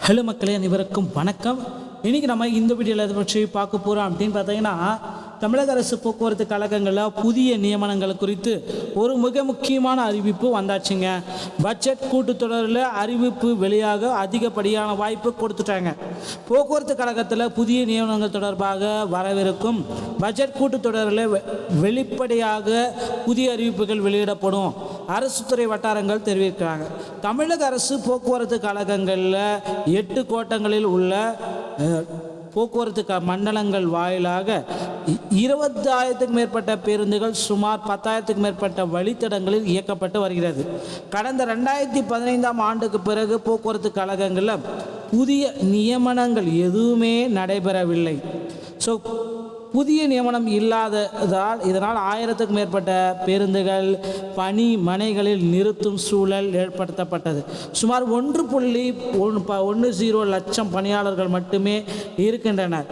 Hello மக்களே, அனைவருக்கும் வணக்கம். இன்றைக்கி நம்ம இந்த வீடியோவில் எதை பற்றி பார்க்க போகிறோம் அப்படின்னு பார்த்தீங்கன்னா, தமிழக அரசு போக்குவரத்து கழகங்களில் புதிய நியமனங்கள் குறித்து ஒரு மிக முக்கியமான அறிவிப்பு வந்தாச்சுங்க. பட்ஜெட் கூட்டத்தொடரில் அறிவிப்பு வெளியாக அதிகப்படியான வாய்ப்பு கொடுத்துட்டாங்க. போக்குவரத்து கழகத்தில் புதிய நியமனங்கள் தொடர்பாக வரவிருக்கும் பட்ஜெட் கூட்டத்தொடரில் வெளிப்படையாக புதிய அறிவிப்புகள் வெளியிடப்படும் அரசு துறை வட்டாரங்கள் தெரிவிக்கிறாங்க. தமிழக அரசு போக்குவரத்து கழகங்களில் 8 கோட்டங்களில் உள்ள போக்குவரத்து மண்டலங்கள் வாயிலாக 20,000க்கும் மேற்பட்ட பேருந்துகள், சுமார் 10,000க்கும் மேற்பட்ட வழித்தடங்களில் இயக்கப்பட்டு வருகிறது. கடந்த 2015ஆம் ஆண்டுக்கு பிறகு போக்குவரத்து கழகங்களில் புதிய நியமனங்கள் எதுவுமே நடைபெறவில்லை. புதிய நியமனம் இல்லாததால் இதனால் 1000க்கும் மேற்பட்ட பேருந்துகள் பணி மனைகளில் நிறுத்தும் சூழல் ஏற்படுத்தப்பட்டது. சுமார் 1.10 லட்சம் பணியாளர்கள் மட்டுமே இருக்கின்றனர்.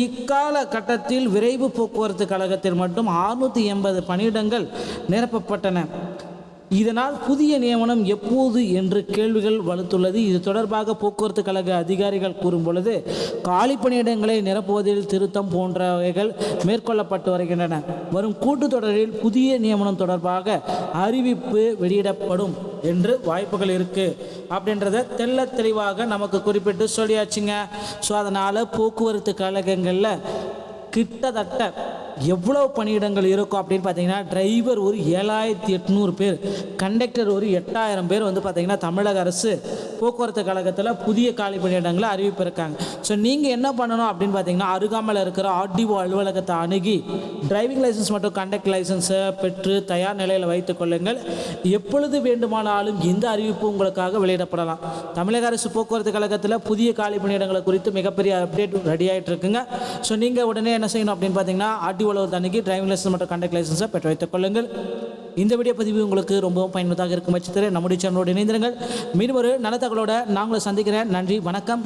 இக்கால கட்டத்தில் விரைவு போக்குவரத்து கழகத்தில் மட்டும் 680 பணியிடங்கள் நிரப்பப்பட்டன. இதனால் புதிய நியமனம் எப்போது என்று கேள்விகள் வலுத்துள்ளது. இது தொடர்பாக போக்குவரத்து கழக அதிகாரிகள் கூறும் பொழுது, காலி பணியிடங்களை நிரப்புவதில் திருத்தம் போன்றவைகள் மேற்கொள்ளப்பட்டு வருகின்றன. வரும் கூட்டத்தொடரில் புதிய நியமனம் தொடர்பாக அறிவிப்பு வெளியிடப்படும் என்று வாய்ப்புகள் இருக்குது அப்படின்றத தெள்ள தெளிவாக நமக்கு குறிப்பிட்டு சொல்லியாச்சுங்க. அதனால் போக்குவரத்து கழகங்களில் கிட்டத்தட்ட எவ்வளவு பணியிடங்கள் இருக்கும் அப்படின்னு பார்த்தீங்கன்னா, டிரைவர் ஒரு 7,800 பேர், கண்டக்டர் ஒரு 8,000 பேர் பார்த்தீங்கன்னா தமிழக அரசு போக்குவரத்து கழகத்தில் புதிய காலி பணியிடங்களை அறிவிப்பிருக்காங்க. நீங்கள் என்ன பண்ணணும் அப்படின்னு பார்த்தீங்கன்னா, அருகாமையில் இருக்கிற ஆர்டிஓ அலுவலகத்தை அணுகி டிரைவிங் லைசன்ஸ் மற்றும் கண்டக்டர் லைசன்ஸை பெற்று தயார் நிலையில் வைத்துக் கொள்ளுங்கள். எப்பொழுது வேண்டுமானாலும் இந்த அறிவிப்பு உங்களுக்காக வெளியிடப்படலாம். தமிழக அரசு போக்குவரத்து கழகத்தில் புதிய காலி பணியிடங்களை குறித்து மிகப்பெரிய அப்டேட் ரெடி ஆகிட்டு இருக்குங்க. நீங்கள் உடனே என்ன செய்யணும் அப்படின்னு பார்த்தீங்கன்னா, ஆர்டிஓ அன்னைக்கு டிரைவிங் லைசன்ஸ் மற்றும் கண்டக்டர் லைசன்ஸை பெற்று வைத்துக் கொள்ளுங்கள். இந்த வீடியோ பதிவு உங்களுக்கு ரொம்பவும் பயனுள்ளதாக இருக்கும் பட்சத்தில் நம்முடைய சேனலோடு இணைந்திருங்கள். மீண்டும் ஒரு நல்ல தகவலோடு நாங்களை சந்திக்கிறேன். நன்றி, வணக்கம்.